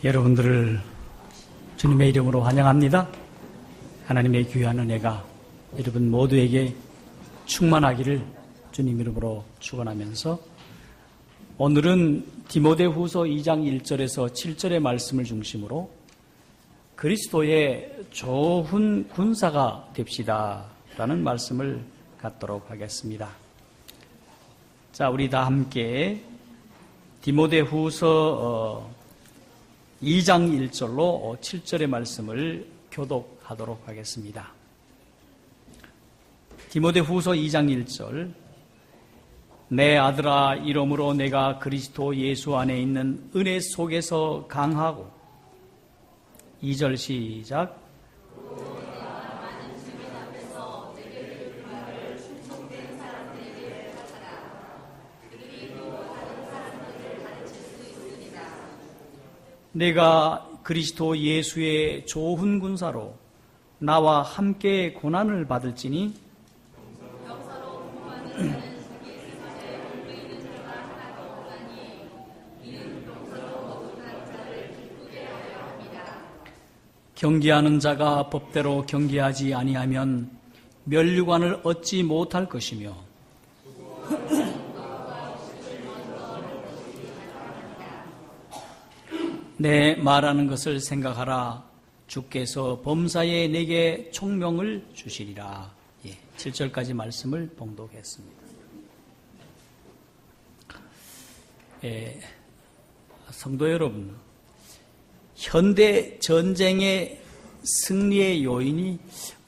여러분들을 주님의 이름으로 환영합니다. 하나님의 귀한 은혜가 여러분 모두에게 충만하기를 주님 이름으로 축원하면서 오늘은 디모데후서 2장 1절에서 7절의 말씀을 중심으로 그리스도의 좋은 군사가 됩시다 라는 말씀을 갖도록 하겠습니다. 자, 우리 다 함께 디모데후서 2장 1절로 7절의 말씀을 교독하도록 하겠습니다. 디모데후서 2장 1절. 내 아들아, 이러므로 내가 그리스도 예수 안에 있는 은혜 속에서 강하고. 2절 시작. 내가 그리스도 예수의 좋은 군사로 나와 함께 고난을 받을지니 경계하는 자가 법대로 경계하지 아니하면 면류관을 얻지 못할 것이며 내 말하는 것을 생각하라. 주께서 범사에 내게 총명을 주시리라. 7절까지 말씀을 봉독했습니다. 성도 여러분, 현대 전쟁의 승리의 요인이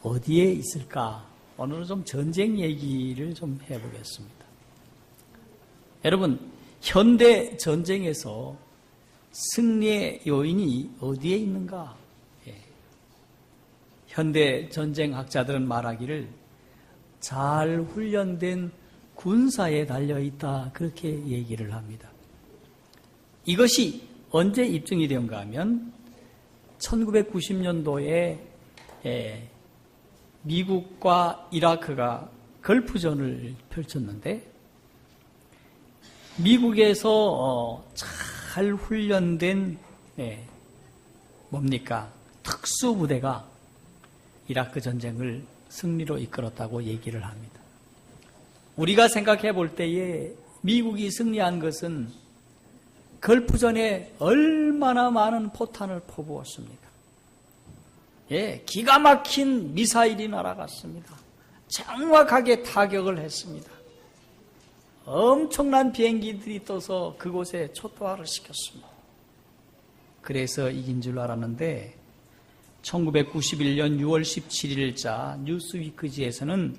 어디에 있을까? 오늘은 좀 전쟁 얘기를 좀 해보겠습니다. 여러분, 현대 전쟁에서 승리의 요인이 어디에 있는가? 현대 전쟁학자들은 말하기를 잘 훈련된 군사에 달려있다, 그렇게 얘기를 합니다. 이것이 언제 입증이 되었는가 하면 1990년도에 미국과 이라크가 걸프전을 펼쳤는데 미국에서 잘 훈련된 특수부대가 이라크 전쟁을 승리로 이끌었다고 얘기를 합니다. 우리가 생각해 볼 때에 미국이 승리한 것은 걸프전에 얼마나 많은 포탄을 퍼부었습니까? 기가 막힌 미사일이 날아갔습니다. 정확하게 타격을 했습니다. 엄청난 비행기들이 떠서 그곳에 초토화를 시켰습니다. 그래서 이긴 줄 알았는데 1991년 6월 17일자 뉴스위크지에서는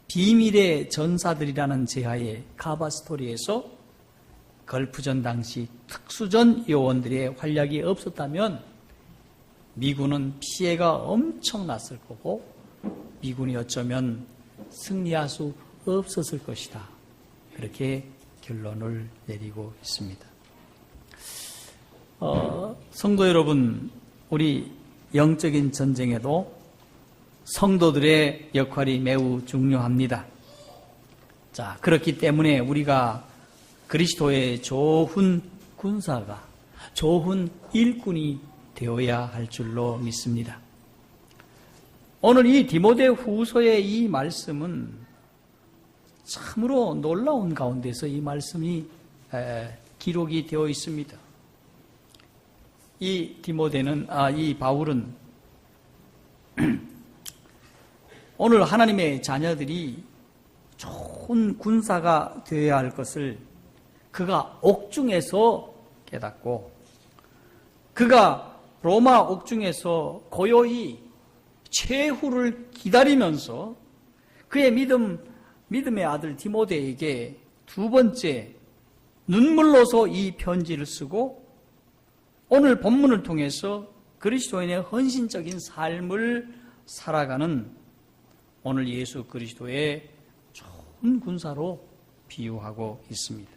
비밀의 전사들이라는 제하의 카바스토리에서 걸프전 당시 특수전 요원들의 활약이 없었다면 미군은 피해가 엄청났을 거고 미군이 어쩌면 승리할 수 없었을 것이다. 그렇게 결론을 내리고 있습니다. 성도 여러분, 우리 영적인 전쟁에도 성도들의 역할이 매우 중요합니다. 자, 그렇기 때문에 우리가 그리스도의 좋은 군사가, 좋은 일꾼이 되어야 할 줄로 믿습니다. 오늘 이 디모데후서의 이 말씀은 참으로 놀라운 가운데서 이 말씀이 기록이 되어 있습니다. 이 바울은 오늘 하나님의 자녀들이 좋은 군사가 되어야 할 것을 그가 옥중에서 깨닫고 그가 로마 옥중에서 고요히 최후를 기다리면서 그의 믿음의 아들 디모데에게 두 번째 눈물로서 이 편지를 쓰고 오늘 본문을 통해서 그리스도인의 헌신적인 삶을 살아가는 오늘 예수 그리스도의 좋은 군사로 비유하고 있습니다.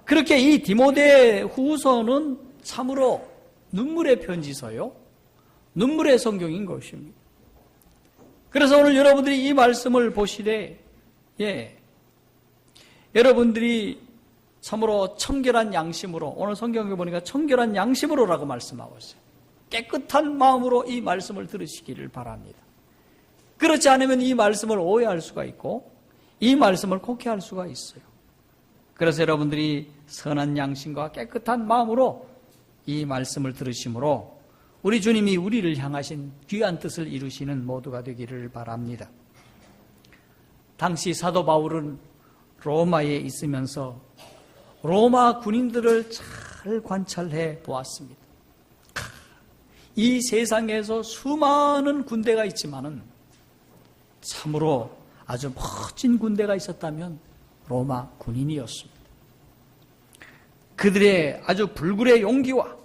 그렇게 이 디모데후서는 참으로 눈물의 편지서요, 눈물의 성경인 것입니다. 그래서 오늘 여러분들이 이 말씀을 보시되 여러분들이 참으로 청결한 양심으로, 오늘 성경에 보니까 청결한 양심으로라고 말씀하고 있어요. 깨끗한 마음으로 이 말씀을 들으시기를 바랍니다. 그렇지 않으면 이 말씀을 오해할 수가 있고 이 말씀을 곡해할 수가 있어요. 그래서 여러분들이 선한 양심과 깨끗한 마음으로 이 말씀을 들으심으로 우리 주님이 우리를 향하신 귀한 뜻을 이루시는 모두가 되기를 바랍니다. 당시 사도 바울은 로마에 있으면서 로마 군인들을 잘 관찰해 보았습니다. 이 세상에서 수많은 군대가 있지만은 참으로 아주 멋진 군대가 있었다면 로마 군인이었습니다. 그들의 아주 불굴의 용기와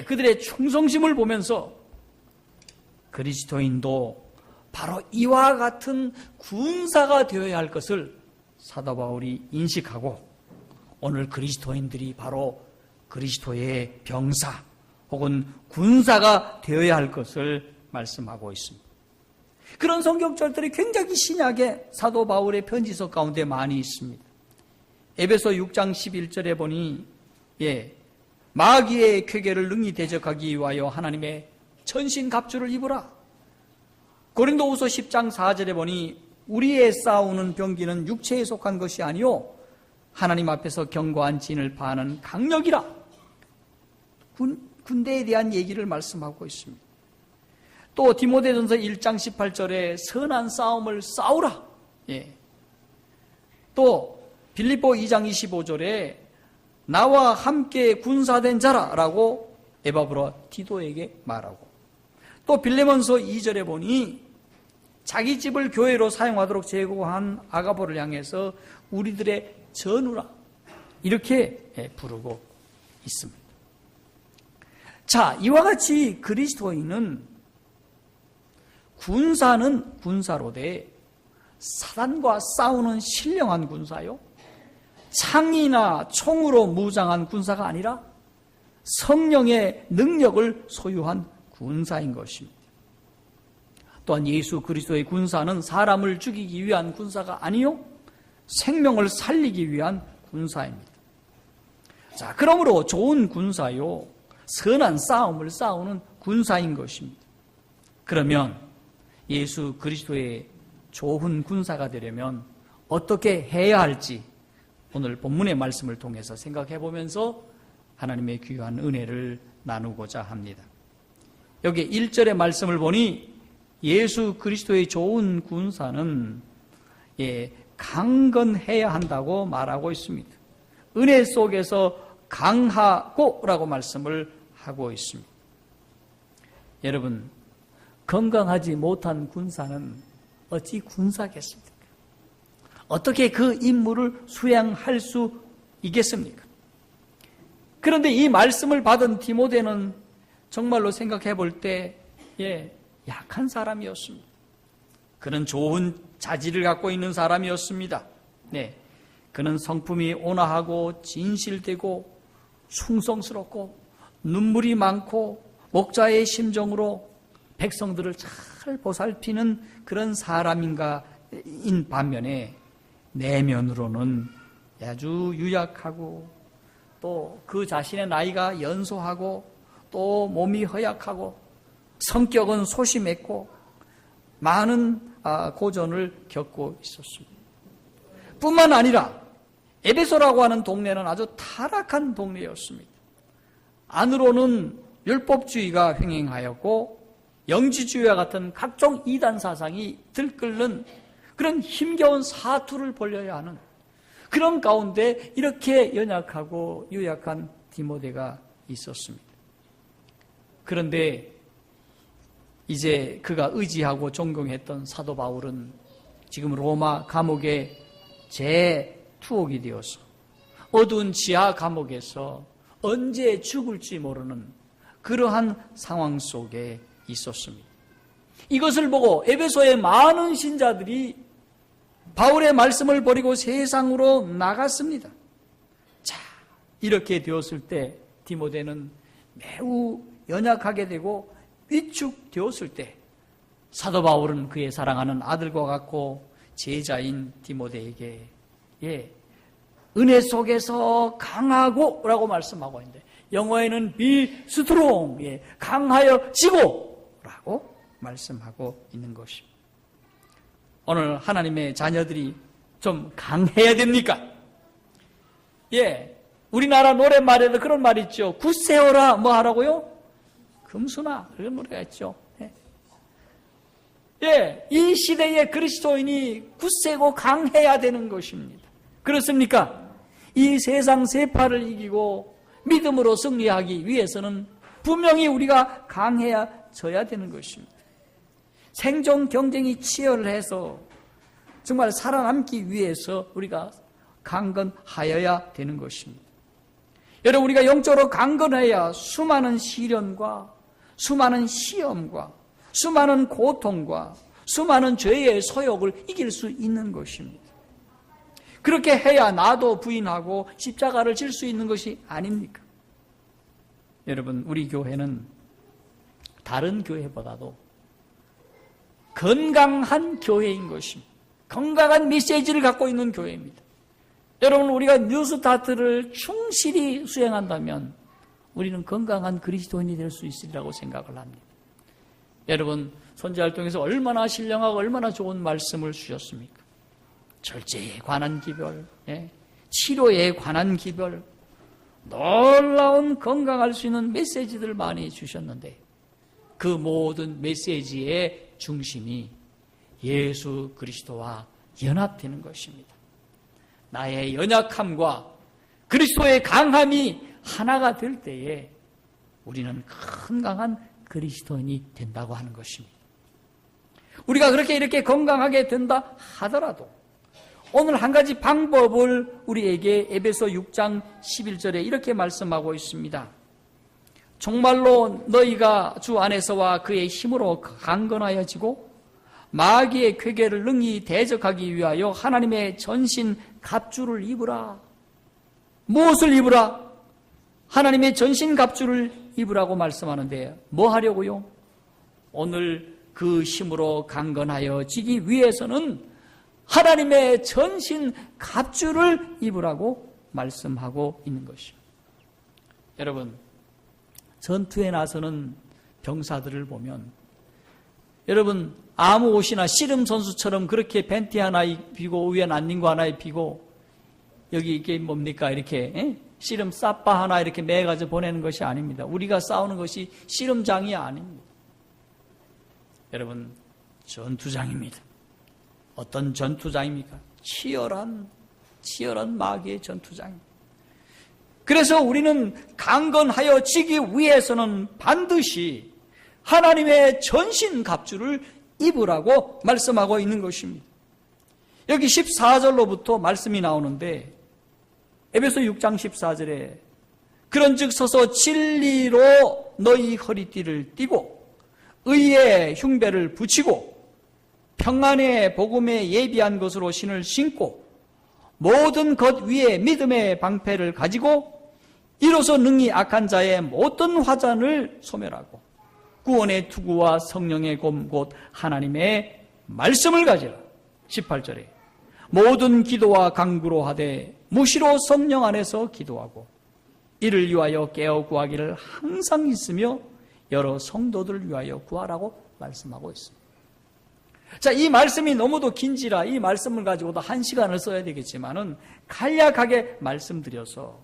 그들의 충성심을 보면서 그리스도인도 바로 이와 같은 군사가 되어야 할 것을 사도 바울이 인식하고 오늘 그리스도인들이 바로 그리스도의 병사 혹은 군사가 되어야 할 것을 말씀하고 있습니다. 그런 성경절들이 굉장히 신약의 사도 바울의 편지서 가운데 많이 있습니다. 에베소 6장 11절에 보니 마귀의 쾌계를 능히 대적하기 위하여 하나님의 전신갑주를 입으라. 고린도후서 10장 4절에 보니 우리의 싸우는 병기는 육체에 속한 것이 아니요 하나님 앞에서 견고한 진을 파는 강력이라. 군대에 대한 얘기를 말씀하고 있습니다. 또 디모데전서 1장 18절에 선한 싸움을 싸우라. 또 빌립보 2장 25절에 나와 함께 군사된 자라라고 에바브라 디도에게 말하고, 또 빌레몬서 2절에 보니 자기 집을 교회로 사용하도록 제공한 아가보를 향해서 우리들의 전우라 이렇게 부르고 있습니다. 자, 이와 같이 그리스도인은 군사는 군사로되 사단과 싸우는 신령한 군사요, 창이나 총으로 무장한 군사가 아니라 성령의 능력을 소유한 군사인 것입니다. 또한 예수 그리스도의 군사는 사람을 죽이기 위한 군사가 아니요 생명을 살리기 위한 군사입니다. 자, 그러므로 좋은 군사요 선한 싸움을 싸우는 군사인 것입니다. 그러면 예수 그리스도의 좋은 군사가 되려면 어떻게 해야 할지 오늘 본문의 말씀을 통해서 생각해 보면서 하나님의 귀한 은혜를 나누고자 합니다. 여기 1절의 말씀을 보니 예수 그리스도의 좋은 군사는 강건해야 한다고 말하고 있습니다. 은혜 속에서 강하고라고 말씀을 하고 있습니다. 여러분, 건강하지 못한 군사는 어찌 군사겠습니까? 어떻게 그 임무를 수행할 수 있겠습니까? 그런데 이 말씀을 받은 디모데는 정말로 생각해 볼 때 약한 사람이었습니다. 그는 좋은 자질을 갖고 있는 사람이었습니다. 그는 성품이 온화하고 진실되고 충성스럽고 눈물이 많고 목자의 심정으로 백성들을 잘 보살피는 그런 사람인 반면에 내면으로는 아주 유약하고 또 그 자신의 나이가 연소하고 또 몸이 허약하고 성격은 소심했고 많은 고전을 겪고 있었습니다. 뿐만 아니라 에베소라고 하는 동네는 아주 타락한 동네였습니다. 안으로는 율법주의가 횡행하였고 영지주의와 같은 각종 이단 사상이 들끓는 그런 힘겨운 사투를 벌여야 하는 그런 가운데 이렇게 연약하고 유약한 디모데가 있었습니다. 그런데 이제 그가 의지하고 존경했던 사도 바울은 지금 로마 감옥에 재투옥이 되어서 어두운 지하 감옥에서 언제 죽을지 모르는 그러한 상황 속에 있었습니다. 이것을 보고 에베소의 많은 신자들이 바울의 말씀을 버리고 세상으로 나갔습니다. 자, 이렇게 되었을 때 디모데는 매우 연약하게 되고 위축되었을 때 사도 바울은 그의 사랑하는 아들과 같고 제자인 디모데에게 은혜 속에서 강하고 라고 말씀하고 있는데, 영어에는 be strong, 예, 강하여지고 라고 말씀하고 있는 것입니다. 오늘 하나님의 자녀들이 좀 강해야 됩니까? 예, 우리나라 노랫말에도 그런 말이 있죠. 굳세어라 뭐 하라고요? 금수나, 그런 노래가 있죠. 예, 이 시대의 그리스도인이 굳세고 강해야 되는 것입니다. 그렇습니까? 이 세상 세파를 이기고 믿음으로 승리하기 위해서는 분명히 우리가 강해져야 되는 것입니다. 생존 경쟁이 치열해서 정말 살아남기 위해서 우리가 강건하여야 되는 것입니다. 여러분, 우리가 영적으로 강건해야 수많은 시련과 수많은 시험과 수많은 고통과 수많은 죄의 소욕을 이길 수 있는 것입니다. 그렇게 해야 나도 부인하고 십자가를 질 수 있는 것이 아닙니까? 여러분, 우리 교회는 다른 교회보다도 건강한 교회인 것입니다. 건강한 메시지를 갖고 있는 교회입니다. 여러분, 우리가 뉴스타트를 충실히 수행한다면 우리는 건강한 그리스도인이 될 수 있으리라고 생각을 합니다. 여러분, 선지활동에서 얼마나 신령하고 얼마나 좋은 말씀을 주셨습니까? 절제에 관한 기별, 치료에 관한 기별, 놀라운 건강할 수 있는 메시지들을 많이 주셨는데, 그 모든 메시지의 중심이 예수 그리스도와 연합되는 것입니다. 나의 연약함과 그리스도의 강함이 하나가 될 때에 우리는 건강한 그리스도인이 된다고 하는 것입니다. 우리가 그렇게 이렇게 건강하게 된다 하더라도 오늘 한 가지 방법을 우리에게 에베소 6장 11절에 이렇게 말씀하고 있습니다. 정말로 너희가 주 안에서와 그의 힘으로 강건하여지고 마귀의 궤계를 능히 대적하기 위하여 하나님의 전신 갑주를 입으라. 무엇을 입으라? 하나님의 전신 갑주를 입으라고 말씀하는데 뭐 하려고요? 오늘 그 힘으로 강건하여지기 위해서는 하나님의 전신 갑주를 입으라고 말씀하고 있는 것입니다. 여러분, 전투에 나서는 병사들을 보면 여러분, 아무 옷이나 씨름 선수처럼 그렇게 팬티 하나 입히고 위에 난닝구 하나 입히고 여기 이게 뭡니까? 이렇게 씨름 싸빠 하나 이렇게 매가지고 보내는 것이 아닙니다. 우리가 싸우는 것이 씨름장이 아닙니다. 여러분, 전투장입니다. 어떤 전투장입니까? 치열한 마귀의 전투장입니다. 그래서 우리는 강건하여지기 위해서는 반드시 하나님의 전신 갑주를 입으라고 말씀하고 있는 것입니다. 여기 14절로부터 말씀이 나오는데 에베소 6장 14절에 그런즉 서서 진리로 너희 허리띠를 띠고 의의 흉배를 붙이고 평안의 복음에 예비한 것으로 신을 신고 모든 것 위에 믿음의 방패를 가지고 이로써 능히 악한 자의 모든 화잔을 소멸하고 구원의 투구와 성령의 검 곧 하나님의 말씀을 가지라. 18절에 모든 기도와 간구로 하되 무시로 성령 안에서 기도하고 이를 위하여 깨어 구하기를 항상 있으며 여러 성도들을 위하여 구하라고 말씀하고 있습니다. 자, 이 말씀이 너무도 긴지라 이 말씀을 가지고도 1시간을 써야 되겠지만은 간략하게 말씀드려서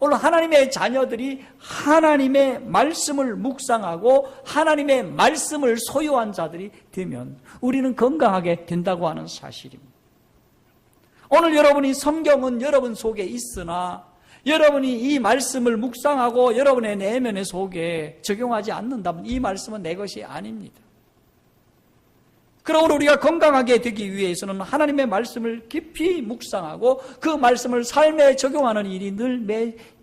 오늘 하나님의 자녀들이 하나님의 말씀을 묵상하고 하나님의 말씀을 소유한 자들이 되면 우리는 건강하게 된다고 하는 사실입니다. 오늘 여러분이 성경은 여러분 속에 있으나 여러분이 이 말씀을 묵상하고 여러분의 내면의 속에 적용하지 않는다면 이 말씀은 내 것이 아닙니다. 그러므로 우리가 건강하게 되기 위해서는 하나님의 말씀을 깊이 묵상하고 그 말씀을 삶에 적용하는 일이 늘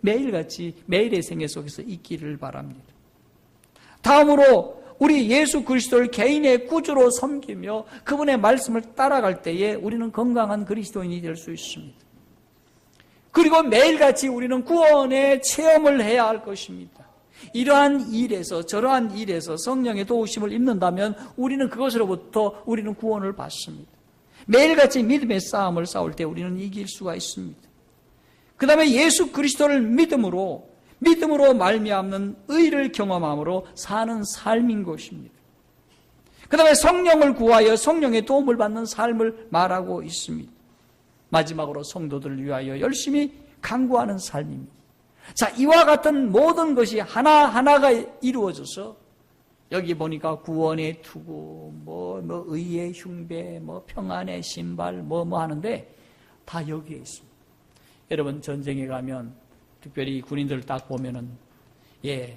매일같이 매일의 생애 속에서 있기를 바랍니다. 다음으로 우리 예수 그리스도를 개인의 구주로 섬기며 그분의 말씀을 따라갈 때에 우리는 건강한 그리스도인이 될 수 있습니다. 그리고 매일같이 우리는 구원의 체험을 해야 할 것입니다. 이러한 일에서 저러한 일에서 성령의 도우심을 입는다면 우리는 그것으로부터 우리는 구원을 받습니다. 매일같이 믿음의 싸움을 싸울 때 우리는 이길 수가 있습니다. 그 다음에 예수 그리스도를 믿음으로 말미암는 의를 경험함으로 사는 삶인 것입니다. 그 다음에 성령을 구하여 성령의 도움을 받는 삶을 말하고 있습니다. 마지막으로 성도들을 위하여 열심히 간구하는 삶입니다. 자, 이와 같은 모든 것이 하나하나가 이루어져서 여기 보니까 구원의 투구, 의의 흉배, 평안의 신발, 하는데 다 여기에 있습니다. 여러분, 전쟁에 가면 특별히 군인들 딱 보면은,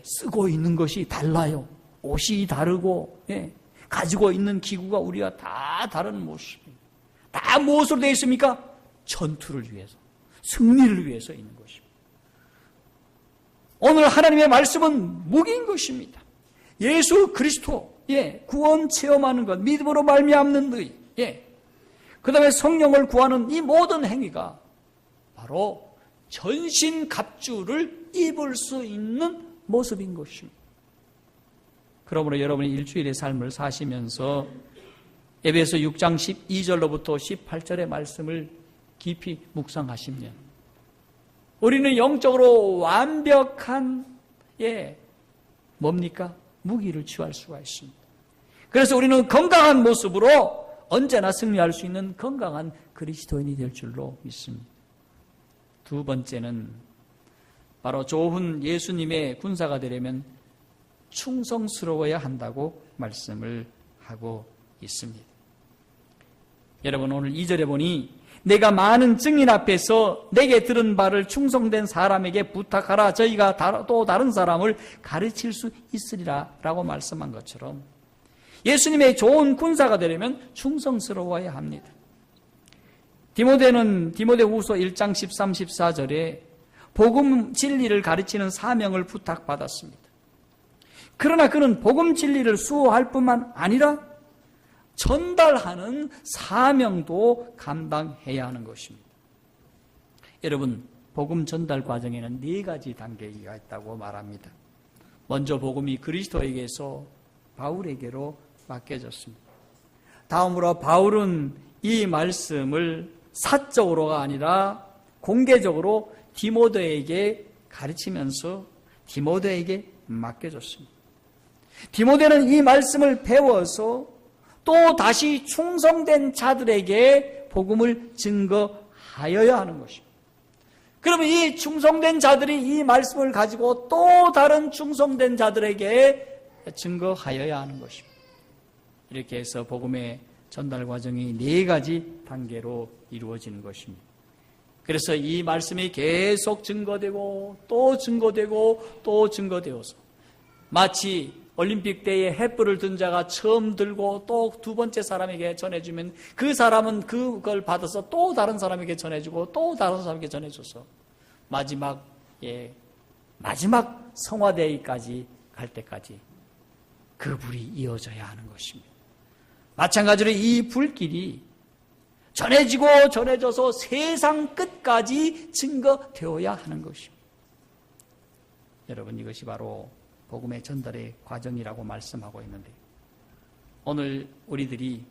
쓰고 있는 것이 달라요. 옷이 다르고, 가지고 있는 기구가 우리가 다 다른 모습입니다. 다 무엇으로 되어 있습니까? 전투를 위해서, 승리를 위해서 있는 것입니다. 오늘 하나님의 말씀은 무기인 것입니다. 예수 그리스도, 구원 체험하는 것, 믿음으로 말미암는 의, 그 다음에 성령을 구하는 이 모든 행위가 바로 전신 갑주를 입을 수 있는 모습인 것입니다. 그러므로 여러분이 일주일의 삶을 사시면서 에베소 6장 12절로부터 18절의 말씀을 깊이 묵상하시면 우리는 영적으로 완벽한 뭡니까? 무기를 취할 수가 있습니다. 그래서 우리는 건강한 모습으로 언제나 승리할 수 있는 건강한 그리스도인이 될 줄로 믿습니다. 두 번째는 바로 좋은 예수님의 군사가 되려면 충성스러워야 한다고 말씀을 하고 있습니다. 여러분, 오늘 2절에 보니 내가 많은 증인 앞에서 내게 들은 바를 충성된 사람에게 부탁하라. 저희가 또 다른 사람을 가르칠 수 있으리라 라고 말씀한 것처럼 예수님의 좋은 군사가 되려면 충성스러워야 합니다. 디모데후서 1장 13, 14절에 복음 진리를 가르치는 사명을 부탁받았습니다. 그러나 그는 복음 진리를 수호할 뿐만 아니라 전달하는 사명도 감당해야 하는 것입니다. 여러분, 복음 전달 과정에는 4가지 단계가 있다고 말합니다. 먼저 복음이 그리스도에게서 바울에게로 맡겨졌습니다. 다음으로 바울은 이 말씀을 사적으로가 아니라 공개적으로 디모데에게 가르치면서 디모데에게 맡겨줬습니다. 디모데는 이 말씀을 배워서 또 다시 충성된 자들에게 복음을 증거하여야 하는 것입니다. 그러면 이 충성된 자들이 이 말씀을 가지고 또 다른 충성된 자들에게 증거하여야 하는 것입니다. 이렇게 해서 복음의 전달 과정이 4가지 단계로 이루어지는 것입니다. 그래서 이 말씀이 계속 증거되고 또 증거되고 또 증거되어서 마치 올림픽 때에 횃불을 든 자가 처음 들고 또 두 번째 사람에게 전해주면 그 사람은 그걸 받아서 또 다른 사람에게 전해주고 또 다른 사람에게 전해줘서 마지막 성화대회까지 갈 때까지 그 불이 이어져야 하는 것입니다. 마찬가지로 이 불길이 전해지고 전해져서 세상 끝까지 증거되어야 하는 것입니다. 여러분, 이것이 바로 복음의 전달의 과정이라고 말씀하고 있는데, 오늘 우리들이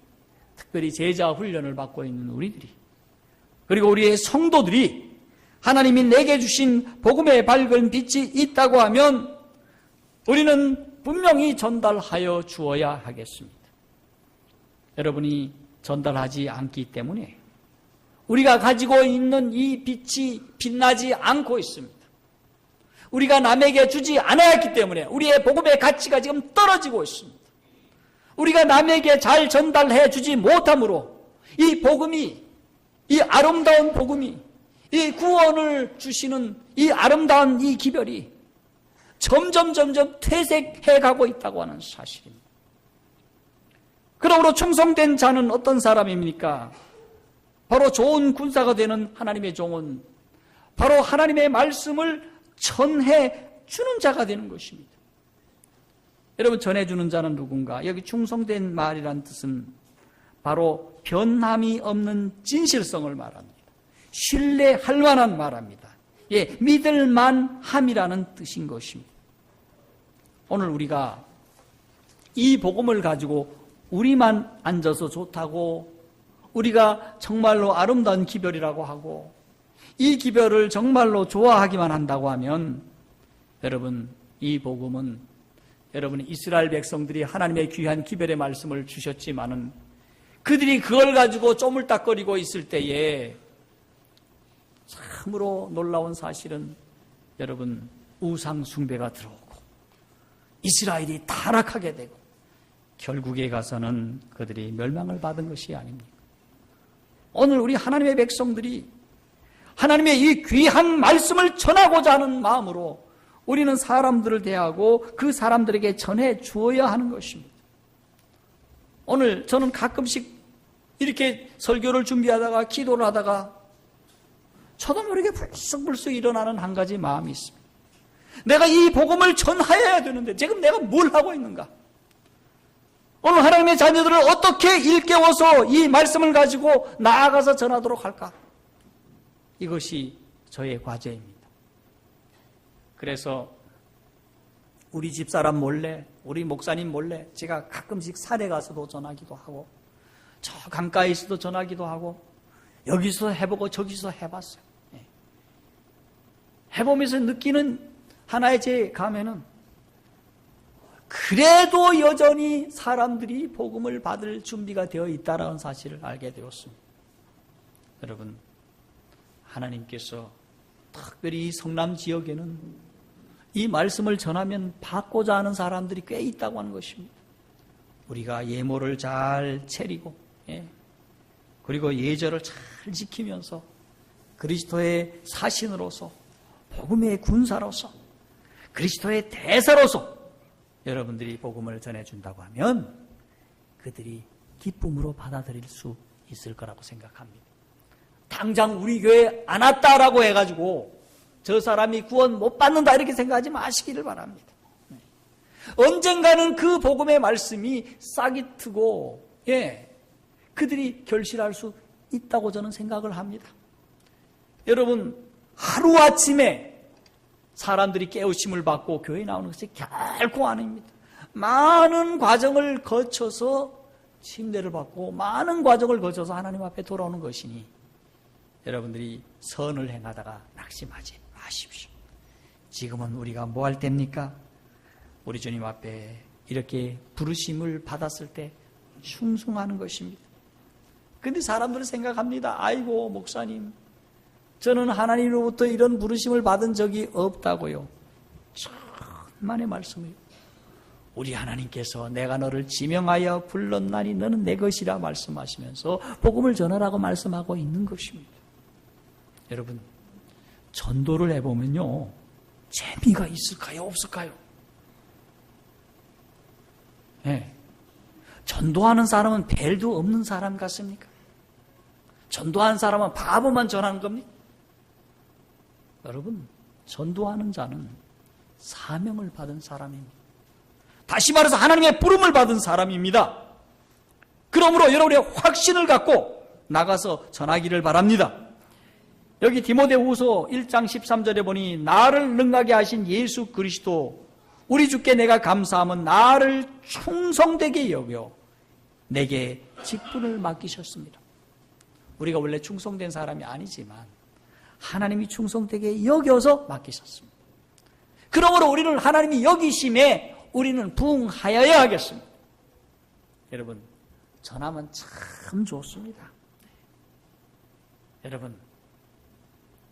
특별히 제자 훈련을 받고 있는 우리들이, 그리고 우리의 성도들이 하나님이 내게 주신 복음의 밝은 빛이 있다고 하면 우리는 분명히 전달하여 주어야 하겠습니다. 여러분이 전달하지 않기 때문에 우리가 가지고 있는 이 빛이 빛나지 않고 있습니다. 우리가 남에게 주지 않았기 때문에 우리의 복음의 가치가 지금 떨어지고 있습니다. 우리가 남에게 잘 전달해 주지 못함으로 이 복음이, 이 아름다운 복음이, 이 구원을 주시는 이 아름다운 이 기별이 점점 퇴색해 가고 있다고 하는 사실입니다. 그러므로 충성된 자는 어떤 사람입니까? 바로 좋은 군사가 되는 하나님의 종은 바로 하나님의 말씀을 전해 주는 자가 되는 것입니다. 여러분, 전해주는 자는 누군가? 여기 충성된 말이란 뜻은 바로 변함이 없는 진실성을 말합니다. 신뢰할 만한 말합니다. 믿을만함이라는 뜻인 것입니다. 오늘 우리가 이 복음을 가지고 우리만 앉아서 좋다고, 우리가 정말로 아름다운 기별이라고 하고, 이 기별을 정말로 좋아하기만 한다고 하면 여러분, 이 복음은 여러분 이스라엘 백성들이 하나님의 귀한 기별의 말씀을 주셨지만은 그들이 그걸 가지고 쪼물딱거리고 있을 때에 참으로 놀라운 사실은 여러분 우상 숭배가 들어오고 이스라엘이 타락하게 되고 결국에 가서는 그들이 멸망을 받은 것이 아닙니까? 오늘 우리 하나님의 백성들이 하나님의 이 귀한 말씀을 전하고자 하는 마음으로 우리는 사람들을 대하고 그 사람들에게 전해 주어야 하는 것입니다. 오늘 저는 가끔씩 이렇게 설교를 준비하다가 기도를 하다가 저도 모르게 불쑥불쑥 일어나는 한 가지 마음이 있습니다. 내가 이 복음을 전하여야 되는데 지금 내가 뭘 하고 있는가? 오늘 하나님의 자녀들을 어떻게 일깨워서 이 말씀을 가지고 나아가서 전하도록 할까? 이것이 저의 과제입니다. 그래서 우리 집사람 몰래, 우리 목사님 몰래 제가 가끔씩 산에 가서도 전하기도 하고 저 강가에서도 전하기도 하고 여기서 해보고 저기서 해봤어요. 해보면서 느끼는 하나의 제 감에는 그래도 여전히 사람들이 복음을 받을 준비가 되어 있다는 사실을 알게 되었습니다. 여러분, 하나님께서 특별히 이 성남 지역에는 이 말씀을 전하면 받고자 하는 사람들이 꽤 있다고 하는 것입니다. 우리가 예모를 잘 차리고 그리고 예절을 잘 지키면서 그리스도의 사신으로서 복음의 군사로서 그리스도의 대사로서 여러분들이 복음을 전해준다고 하면 그들이 기쁨으로 받아들일 수 있을 거라고 생각합니다. 당장 우리 교회에 안 왔다라고 해가지고 저 사람이 구원 못 받는다 이렇게 생각하지 마시기를 바랍니다. 언젠가는 그 복음의 말씀이 싹이 트고 그들이 결실할 수 있다고 저는 생각을 합니다. 여러분, 하루아침에 사람들이 깨우침을 받고 교회에 나오는 것이 결코 아닙니다. 많은 과정을 거쳐서 침례를 받고 많은 과정을 거쳐서 하나님 앞에 돌아오는 것이니 여러분들이 선을 행하다가 낙심하지 마십시오. 지금은 우리가 뭐 할 때입니까? 우리 주님 앞에 이렇게 부르심을 받았을 때 충성하는 것입니다. 그런데 사람들은 생각합니다. 아이고 목사님, 저는 하나님으로부터 이런 부르심을 받은 적이 없다고요. 천만의 말씀이에요. 우리 하나님께서 내가 너를 지명하여 불렀나니 너는 내 것이라 말씀하시면서 복음을 전하라고 말씀하고 있는 것입니다. 여러분, 전도를 해보면요, 재미가 있을까요? 없을까요? 전도하는 사람은 벨도 없는 사람 같습니까? 전도하는 사람은 바보만 전하는 겁니까? 여러분, 전도하는 자는 사명을 받은 사람입니다. 다시 말해서 하나님의 부름을 받은 사람입니다. 그러므로 여러분의 확신을 갖고 나가서 전하기를 바랍니다. 여기 디모데후서 1장 13절에 보니 나를 능하게 하신 예수 그리스도 우리 주께 내가 감사함은 나를 충성되게 여겨 내게 직분을 맡기셨습니다. 우리가 원래 충성된 사람이 아니지만 하나님이 충성되게 여겨서 맡기셨습니다. 그러므로 우리는 하나님이 여기심에 우리는 부응하여야 하겠습니다. 여러분, 전하면 참 좋습니다. 여러분,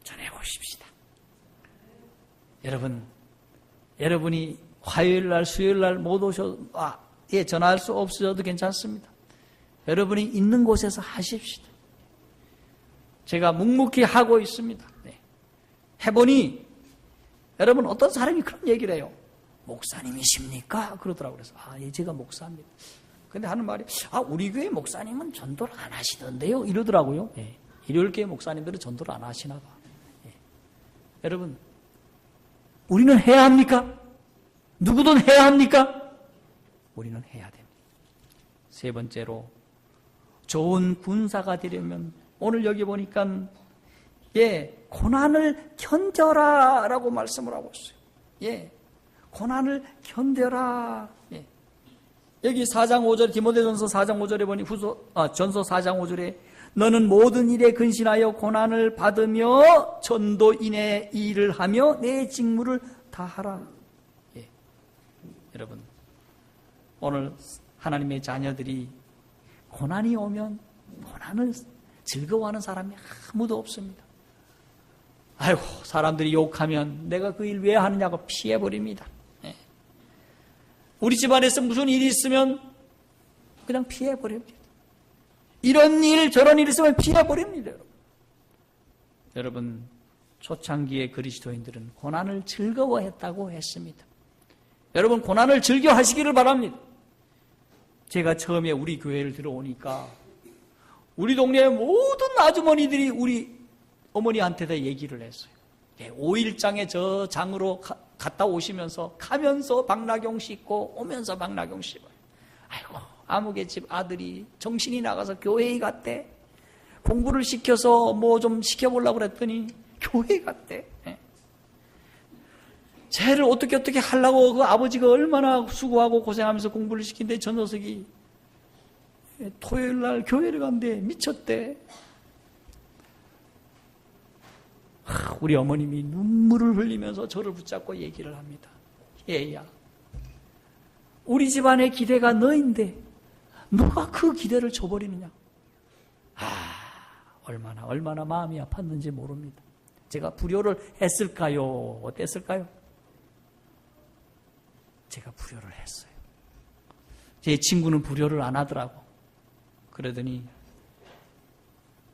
전해보십시다. 여러분이 화요일날, 수요일날 못 오셔도 전화할 수 없어도 괜찮습니다. 여러분이 있는 곳에서 하십시다. 제가 묵묵히 하고 있습니다. 해보니 여러분 어떤 사람이 그런 얘기를 해요. 목사님이십니까? 그러더라고요. 그래서 예, 제가 목사입니다. 근데 하는 말이 우리 교회 목사님은 전도를 안 하시던데요? 이러더라고요. 일요일교회 목사님들은 전도를 안 하시나 봐. 여러분, 우리는 해야 합니까? 누구든 해야 합니까? 우리는 해야 됩니다. 세 번째로, 좋은 군사가 되려면 오늘 여기 보니까 고난을 견뎌라 라고 말씀을 하고 있어요. 고난을 견뎌라. 여기 4장 5절 디모데전서 4장 5절에 보니 전서 4장 5절에 너는 모든 일에 근신하여 고난을 받으며 전도인의 일을 하며 내 직무를 다하라. 예. 여러분, 오늘 하나님의 자녀들이 고난이 오면 고난을 즐거워하는 사람이 아무도 없습니다. 아이고, 사람들이 욕하면 내가 그 일 왜 하느냐고 피해버립니다. 예. 우리 집안에서 무슨 일이 있으면 그냥 피해버립니다. 이런 일 저런 일 있으면 피해버립니다. 여러분, 초창기의 그리스도인들은 고난을 즐거워했다고 했습니다. 여러분, 고난을 즐겨하시기를 바랍니다. 제가 처음에 우리 교회를 들어오니까 우리 동네 모든 아주머니들이 우리 어머니한테 얘기를 했어요. 5일장에 저 장으로 갔다 오시면서 가면서 방락용 씻고 오면서 방락용 씻어요. 아이고, 아무개 집 아들이 정신이 나가서 교회에 갔대. 공부를 시켜서 뭐 좀 시켜보려고 그랬더니 교회에 갔대. 쟤를 어떻게 하려고 그 아버지가 얼마나 수고하고 고생하면서 공부를 시킨데 저 녀석이 토요일 날 교회를 간대. 미쳤대. 우리 어머님이 눈물을 흘리면서 저를 붙잡고 얘기를 합니다. 얘야, 우리 집안의 기대가 너인데 너가 그 기대를 저버리느냐. 얼마나 마음이 아팠는지 모릅니다. 제가 불효를 했을까요? 어땠을까요? 제가 불효를 했어요. 제 친구는 불효를 안 하더라고. 그러더니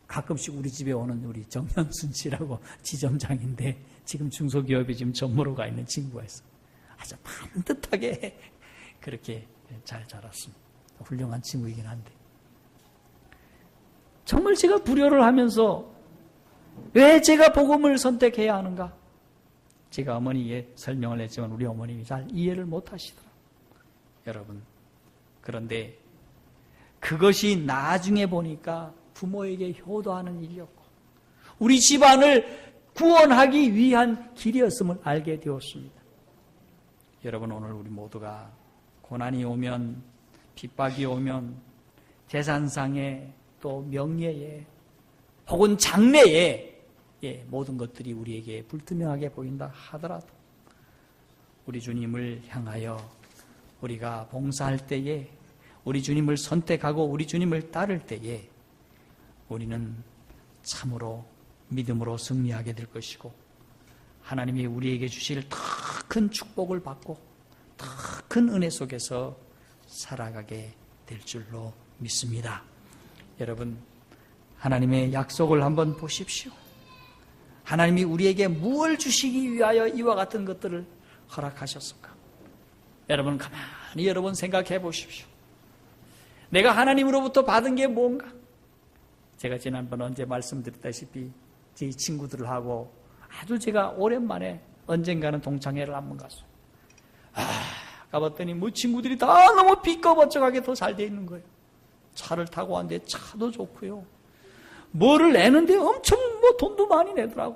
가끔씩 우리 집에 오는 우리 정현순 씨라고 지점장인데 지금 중소기업에 지금 전무로 가 있는 친구가 있어요. 아주 반듯하게 그렇게 잘 자랐습니다. 훌륭한 친구이긴 한데 정말 제가 불효를 하면서 왜 제가 복음을 선택해야 하는가? 제가 어머니에게 설명을 했지만 우리 어머님이 잘 이해를 못 하시더라고요. 여러분, 그런데 그것이 나중에 보니까 부모에게 효도하는 일이었고 우리 집안을 구원하기 위한 길이었음을 알게 되었습니다. 여러분, 오늘 우리 모두가 고난이 오면, 핍박이 오면, 재산상에 또 명예에 혹은 장래에 모든 것들이 우리에게 불투명하게 보인다 하더라도 우리 주님을 향하여 우리가 봉사할 때에, 우리 주님을 선택하고 우리 주님을 따를 때에 우리는 참으로 믿음으로 승리하게 될 것이고 하나님이 우리에게 주실 더 큰 축복을 받고 더 큰 은혜 속에서 살아가게 될 줄로 믿습니다. 여러분, 하나님의 약속을 한번 보십시오. 하나님이 우리에게 무엇을 주시기 위하여 이와 같은 것들을 허락하셨을까? 여러분, 가만히 여러분 생각해 보십시오. 내가 하나님으로부터 받은 게 뭔가? 제가 지난번 언제 말씀드렸다시피 제 친구들하고 아주 제가 오랜만에 언젠가는 동창회를 한번 갔어요. 가봤더니 뭐 친구들이 다 너무 삐까번쩍하게 더 잘 돼 있는 거예요. 차를 타고 왔는데 차도 좋고요. 뭐를 내는데 엄청 뭐 돈도 많이 내더라고.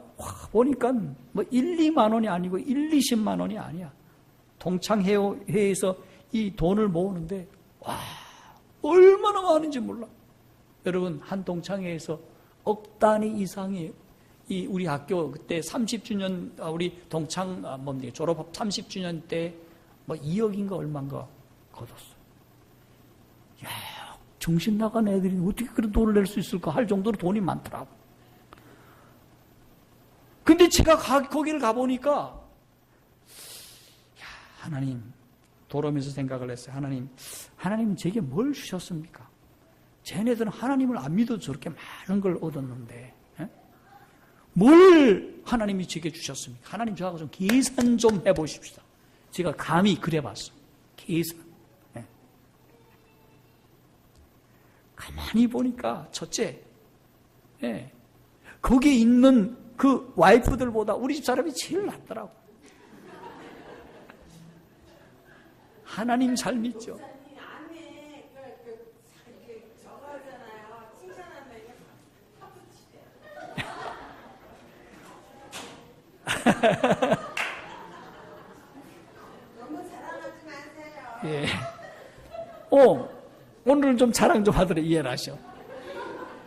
보니까 뭐 1, 2만 원이 아니고 1, 20만 원이 아니야. 동창회에서 이 돈을 모으는데 얼마나 많은지 몰라. 여러분, 한 동창회에서 억 단위 이상이 이 우리 학교 그때 30주년 우리 동창 졸업 30주년 때 뭐 2억인가 얼마인가 거뒀어. 야, 정신 나간 애들이 어떻게 그런 돈을 낼 수 있을까 할 정도로 돈이 많더라고. 근데 제가 거기를 가보니까 하나님, 돌아오면서 생각을 했어요. 하나님 제게 뭘 주셨습니까? 쟤네들은 하나님을 안 믿어도 저렇게 많은 걸 얻었는데 뭘 하나님이 제게 주셨습니까? 하나님 저하고 좀 계산 좀 해보십시다. 제가 감히 그래봤어요. 계산. 가만히 보니까 첫째, 거기에 있는 그 와이프들보다 우리 집 사람이 제일 낫더라고. 하나님 잘 믿죠. 너무 자랑하지 마세요. 예. 오늘은 좀 자랑 좀 하더래. 이해를 하셔.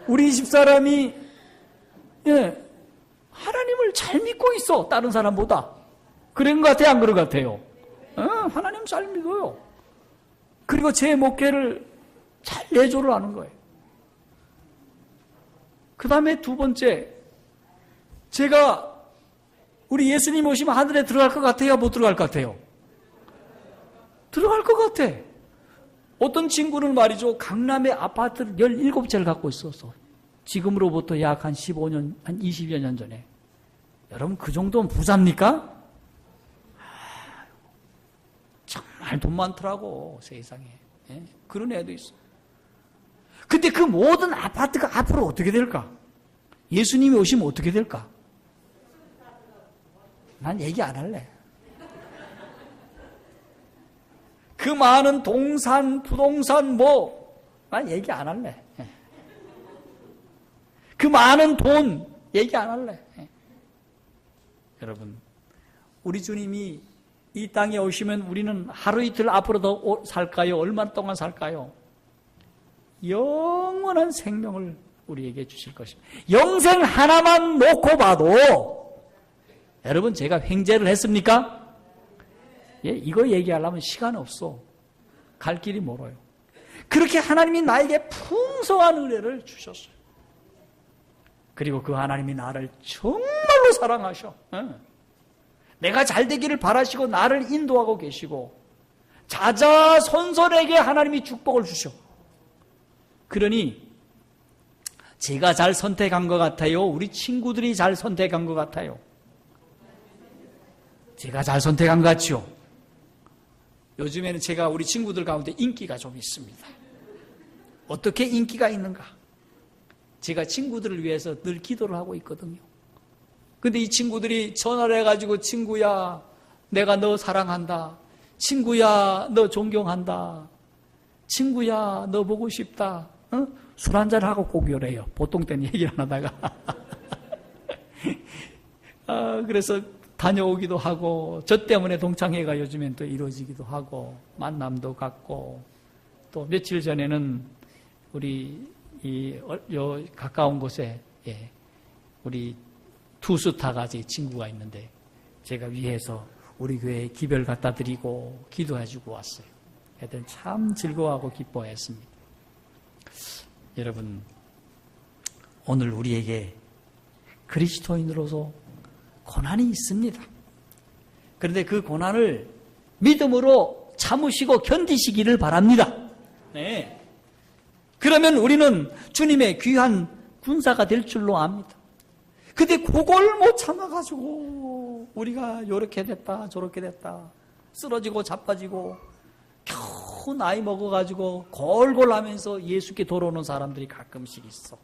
우리 집사람이 하나님을 잘 믿고 있어. 다른 사람보다. 그런 것 같아요? 안 그런 것 같아요? 하나님 잘 믿어요. 그리고 제 목회를 잘 내조를 하는 거예요. 그 다음에 두 번째, 제가 우리 예수님 오시면 하늘에 들어갈 것 같아요? 못 들어갈 것 같아요? 들어갈 것 같아. 어떤 친구는 말이죠, 강남에 아파트를 17채를 갖고 있었어. 지금으로부터 약 한 15년, 한 20여 년 전에. 여러분, 그 정도면 부자입니까? 정말 돈 많더라고, 세상에. 예? 그런 애도 있어. 근데 그 모든 아파트가 앞으로 어떻게 될까? 예수님이 오시면 어떻게 될까? 난 얘기 안 할래. 그 많은 동산, 부동산 난 얘기 안 할래. 그 많은 돈 얘기 안 할래. 여러분, 우리 주님이 이 땅에 오시면 우리는 하루 이틀 앞으로 더 살까요? 얼마 동안 살까요? 영원한 생명을 우리에게 주실 것입니다. 영생 하나만 놓고 봐도, 여러분, 제가 횡재를 했습니까? 예, 이거 얘기하려면 시간 없어. 갈 길이 멀어요. 그렇게 하나님이 나에게 풍성한 은혜를 주셨어요. 그리고 그 하나님이 나를 정말로 사랑하셔. 내가 잘 되기를 바라시고 나를 인도하고 계시고, 자자손손에게 하나님이 축복을 주셔. 그러니 제가 잘 선택한 것 같아요? 우리 친구들이 잘 선택한 것 같아요? 제가 잘 선택한 것 같죠? 요즘에는 제가 우리 친구들 가운데 인기가 좀 있습니다. 어떻게 인기가 있는가? 제가 친구들을 위해서 늘 기도를 하고 있거든요. 근데 이 친구들이 전화를 해가지고, 친구야, 내가 너 사랑한다. 친구야, 너 존경한다. 친구야, 너 보고 싶다. 술 한잔 하고 꼭 요래요. 보통 때는 얘기를 안 하다가. 그래서 다녀오기도 하고, 저 때문에 동창회가 요즘엔 또 이루어지기도 하고, 만남도 갖고, 또 며칠 전에는 우리 요 가까운 곳에 우리 투스타가 제 친구가 있는데, 제가 위해서 우리 교회에 기별 갖다 드리고 기도해주고 왔어요. 애들 참 즐거워하고 기뻐했습니다. 여러분, 오늘 우리에게 그리스도인으로서 고난이 있습니다. 그런데 그 고난을 믿음으로 참으시고 견디시기를 바랍니다. 네. 그러면 우리는 주님의 귀한 군사가 될 줄로 압니다. 근데 그걸 못 참아가지고 우리가 이렇게 됐다 저렇게 됐다, 쓰러지고 자빠지고 겨우 나이 먹어가지고 골골하면서 예수께 돌아오는 사람들이 가끔씩 있어.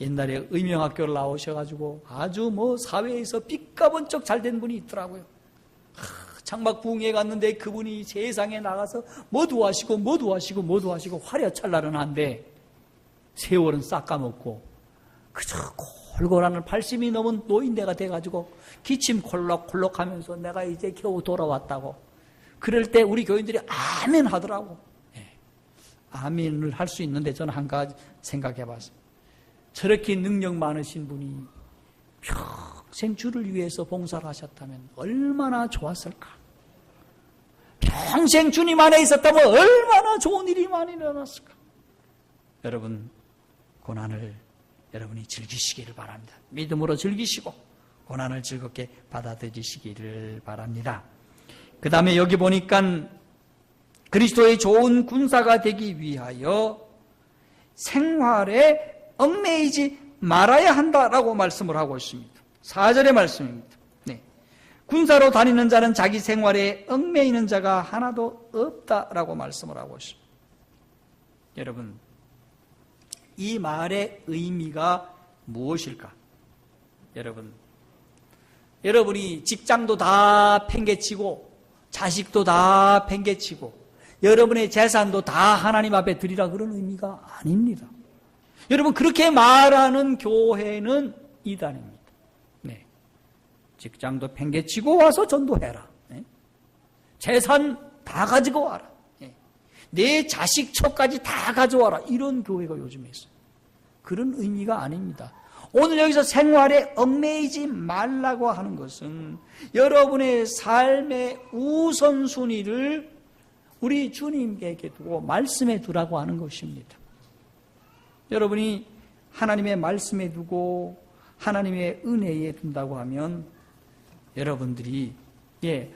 옛날에 의명학교를 나오셔가지고 아주 사회에서 삐까번쩍 잘된 분이 있더라고요. 장막 부흥회 갔는데 그분이 세상에 나가서 뭐도 하시고 화려찬란한데 세월은 싹 까먹고 그저 골골하는 80이 넘은 노인네가 돼가지고 기침 콜록콜록 하면서 내가 이제 겨우 돌아왔다고. 그럴 때 우리 교인들이 아멘 하더라고. 아멘을 할 수 있는데 저는 한 가지 생각해봤어요. 저렇게 능력 많으신 분이 평생 주를 위해서 봉사를 하셨다면 얼마나 좋았을까. 평생 주님 안에 있었다면 얼마나 좋은 일이 많이 일어났을까. 여러분, 고난을 여러분이 즐기시기를 바랍니다. 믿음으로 즐기시고 고난을 즐겁게 받아들이시기를 바랍니다. 그 다음에 여기 보니까 그리스도의 좋은 군사가 되기 위하여 생활에 얽매이지 말아야 한다라고 말씀을 하고 있습니다. 4절의 말씀입니다. 네. 군사로 다니는 자는 자기 생활에 얽매이는 자가 하나도 없다라고 말씀을 하고 있습니다. 여러분, 이 말의 의미가 무엇일까? 여러분이 직장도 다 팽개치고 자식도 다 팽개치고 여러분의 재산도 다 하나님 앞에 드리라, 그런 의미가 아닙니다. 여러분, 그렇게 말하는 교회는 이단입니다. 네. 직장도 팽개치고 와서 전도해라. 네. 재산 다 가지고 와라. 네. 내 자식 처까지 다 가져와라. 이런 교회가 요즘에 있어요. 그런 의미가 아닙니다. 오늘 여기서 생활에 얽매이지 말라고 하는 것은 여러분의 삶의 우선순위를 우리 주님께 두고 말씀에 두라고 하는 것입니다. 여러분이 하나님의 말씀에 두고 하나님의 은혜에 둔다고 하면 여러분들이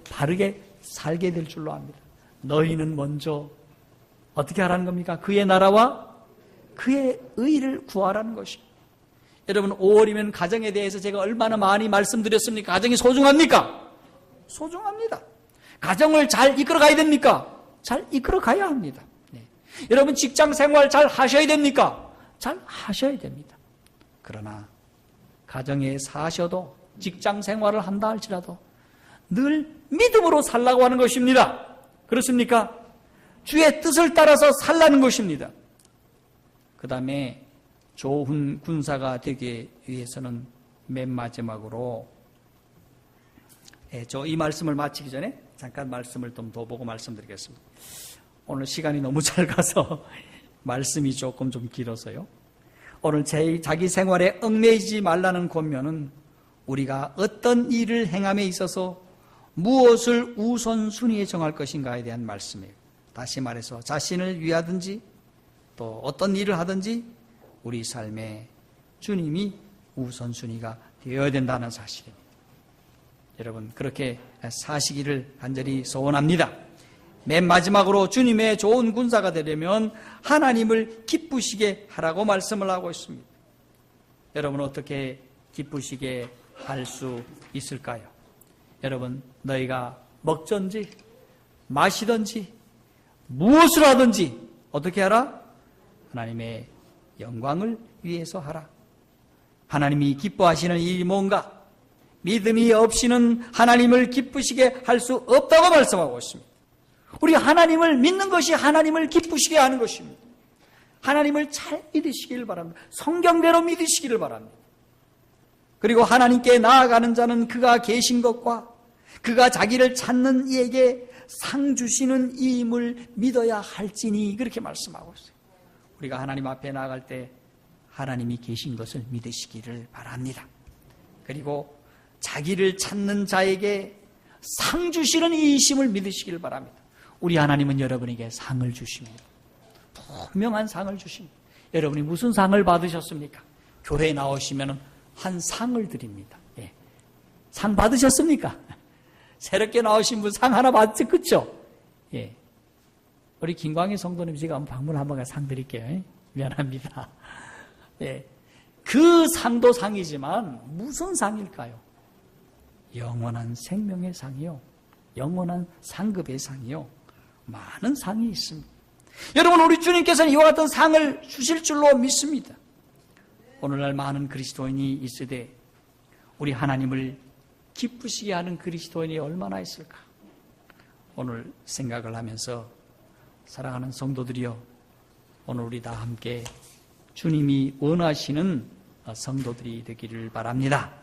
바르게 살게 될 줄로 압니다. 너희는 먼저 어떻게 하라는 겁니까? 그의 나라와 그의 의를 구하라는 것입니다. 여러분 5월이면 가정에 대해서 제가 얼마나 많이 말씀드렸습니까? 가정이 소중합니까? 소중합니다. 가정을 잘 이끌어가야 됩니까? 잘 이끌어가야 합니다. 여러분 직장 생활 잘 하셔야 됩니까? 잘 하셔야 됩니다. 그러나 가정에 사셔도 직장 생활을 한다 할지라도 늘 믿음으로 살라고 하는 것입니다. 그렇습니까? 주의 뜻을 따라서 살라는 것입니다. 그 다음에 좋은 군사가 되기 위해서는 맨 마지막으로 이 말씀을 마치기 전에 잠깐 말씀을 좀 더 보고 말씀드리겠습니다. 오늘 시간이 너무 잘 가서 말씀이 조금 좀 길어서요. 오늘 자기 생활에 얽매이지 말라는 권면은 우리가 어떤 일을 행함에 있어서 무엇을 우선순위에 정할 것인가에 대한 말씀이에요. 다시 말해서 자신을 위하든지 또 어떤 일을 하든지 우리 삶에 주님이 우선순위가 되어야 된다는 사실입니다. 여러분 그렇게 사시기를 간절히 소원합니다. 맨 마지막으로 주님의 좋은 군사가 되려면 하나님을 기쁘시게 하라고 말씀을 하고 있습니다. 여러분 어떻게 기쁘시게 할 수 있을까요? 여러분 너희가 먹든지 마시든지 무엇을 하든지 어떻게 하라? 하나님의 영광을 위해서 하라. 하나님이 기뻐하시는 일이 뭔가? 믿음이 없이는 하나님을 기쁘시게 할 수 없다고 말씀하고 있습니다. 우리 하나님을 믿는 것이 하나님을 기쁘시게 하는 것입니다. 하나님을 잘 믿으시기를 바랍니다. 성경대로 믿으시기를 바랍니다. 그리고 하나님께 나아가는 자는 그가 계신 것과 그가 자기를 찾는 이에게 상 주시는 이임을 믿어야 할지니 그렇게 말씀하고 있어요. 우리가 하나님 앞에 나아갈 때 하나님이 계신 것을 믿으시기를 바랍니다. 그리고 자기를 찾는 자에게 상 주시는 이이심을 믿으시기를 바랍니다. 우리 하나님은 여러분에게 상을 주십니다. 분명한 상을 주십니다. 여러분이 무슨 상을 받으셨습니까? 교회에 나오시면 한 상을 드립니다. 상 받으셨습니까? 새롭게 나오신 분 상 하나 받죠, 그렇죠? 우리 김광희 성도님 제가 한번 방문 한번 상 드릴게요. 미안합니다. 그 상도 상이지만 무슨 상일까요? 영원한 생명의 상이요, 영원한 상급의 상이요, 많은 상이 있습니다. 여러분 우리 주님께서는 이와 같은 상을 주실 줄로 믿습니다. 오늘날 많은 그리스도인이 있으되 우리 하나님을 기쁘시게 하는 그리스도인이 얼마나 있을까? 오늘 생각을 하면서 사랑하는 성도들이여, 오늘 우리 다 함께 주님이 원하시는 성도들이 되기를 바랍니다.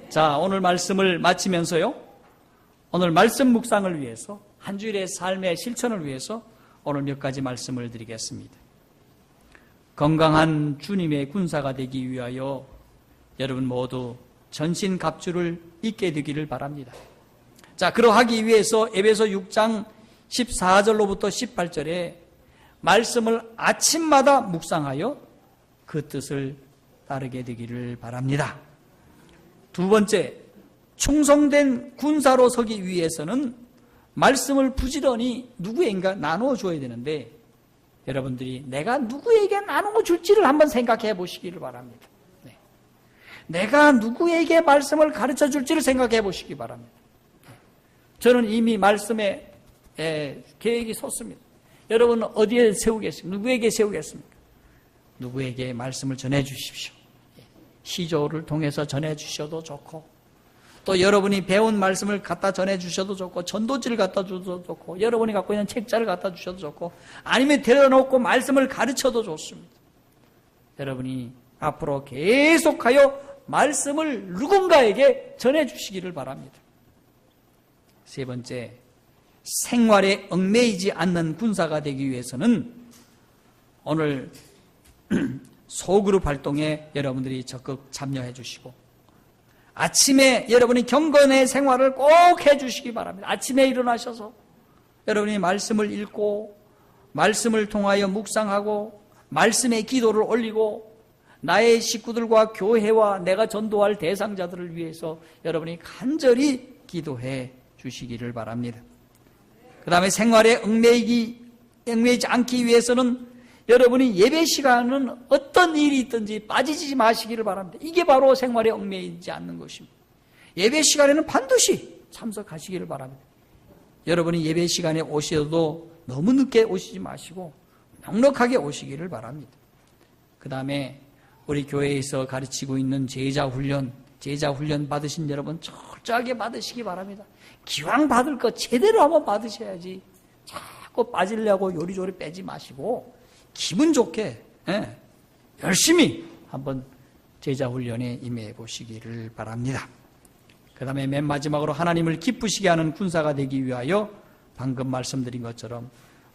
자, 오늘 말씀을 마치면서요, 오늘 말씀 묵상을 위해서, 한 주일의 삶의 실천을 위해서 오늘 몇 가지 말씀을 드리겠습니다. 건강한 주님의 군사가 되기 위하여 여러분 모두 전신갑주를 입게 되기를 바랍니다. 자, 그러하기 위해서 에베소 6장 14절로부터 18절에 말씀을 아침마다 묵상하여 그 뜻을 따르게 되기를 바랍니다. 두 번째, 충성된 군사로 서기 위해서는 말씀을 부지런히 누구에게 나누어 줘야 되는데, 여러분들이 내가 누구에게 나누어 줄지를 한번 생각해 보시기를 바랍니다. 내가 누구에게 말씀을 가르쳐 줄지를 생각해 보시기 바랍니다. 저는 이미 말씀에 계획이 섰습니다. 여러분은 어디에 세우겠습니까? 누구에게 세우겠습니까? 누구에게 말씀을 전해 주십시오. 시조를 통해서 전해 주셔도 좋고, 또 여러분이 배운 말씀을 갖다 전해 주셔도 좋고, 전도지를 갖다 주셔도 좋고, 여러분이 갖고 있는 책자를 갖다 주셔도 좋고, 아니면 데려놓고 말씀을 가르쳐도 좋습니다. 여러분이 앞으로 계속하여 말씀을 누군가에게 전해 주시기를 바랍니다. 세 번째, 생활에 얽매이지 않는 군사가 되기 위해서는 오늘 소그룹 활동에 여러분들이 적극 참여해 주시고, 아침에 여러분이 경건의 생활을 꼭 해주시기 바랍니다. 아침에 일어나셔서 여러분이 말씀을 읽고, 말씀을 통하여 묵상하고, 말씀의 기도를 올리고, 나의 식구들과 교회와 내가 전도할 대상자들을 위해서 여러분이 간절히 기도해 주시기를 바랍니다. 그 다음에 생활에 얽매이지 않기 위해서는 여러분이 예배 시간은 어떤 일이 있든지 빠지지 마시기를 바랍니다. 이게 바로 생활에 얽매이지 않는 것입니다. 예배 시간에는 반드시 참석하시기를 바랍니다. 여러분이 예배 시간에 오셔도 너무 늦게 오시지 마시고 넉넉하게 오시기를 바랍니다. 그 다음에 우리 교회에서 가르치고 있는 제자 훈련 받으신 여러분 철저하게 받으시기 바랍니다. 기왕 받을 거 제대로 한번 받으셔야지. 자꾸 빠지려고 요리조리 빼지 마시고 기분 좋게 열심히 한번 제자 훈련에 임해 보시기를 바랍니다. 그 다음에 맨 마지막으로 하나님을 기쁘시게 하는 군사가 되기 위하여 방금 말씀드린 것처럼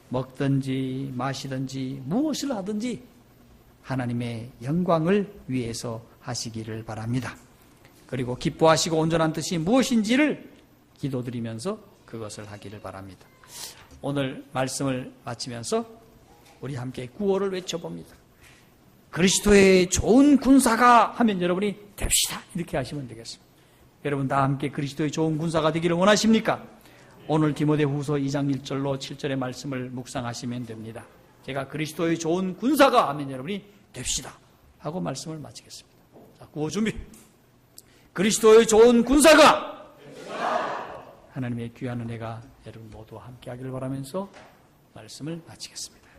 먹든지 마시든지 무엇을 하든지 하나님의 영광을 위해서 하시기를 바랍니다. 그리고 기뻐하시고 온전한 뜻이 무엇인지를 기도드리면서 그것을 하기를 바랍니다. 오늘 말씀을 마치면서 우리 함께 구호를 외쳐봅니다. 그리스도의 좋은 군사가 하면 여러분이 됩시다. 이렇게 하시면 되겠습니다. 여러분 다 함께 그리스도의 좋은 군사가 되기를 원하십니까? 오늘 디모데후서 2장 1절로 7절의 말씀을 묵상하시면 됩니다. 제가 그리스도의 좋은 군사가 하면 여러분이 됩시다 하고 말씀을 마치겠습니다. 자, 구호 준비. 그리스도의 좋은 군사가 하나님의 귀한 은혜가 여러분 모두와 함께 하기를 바라면서 말씀을 마치겠습니다.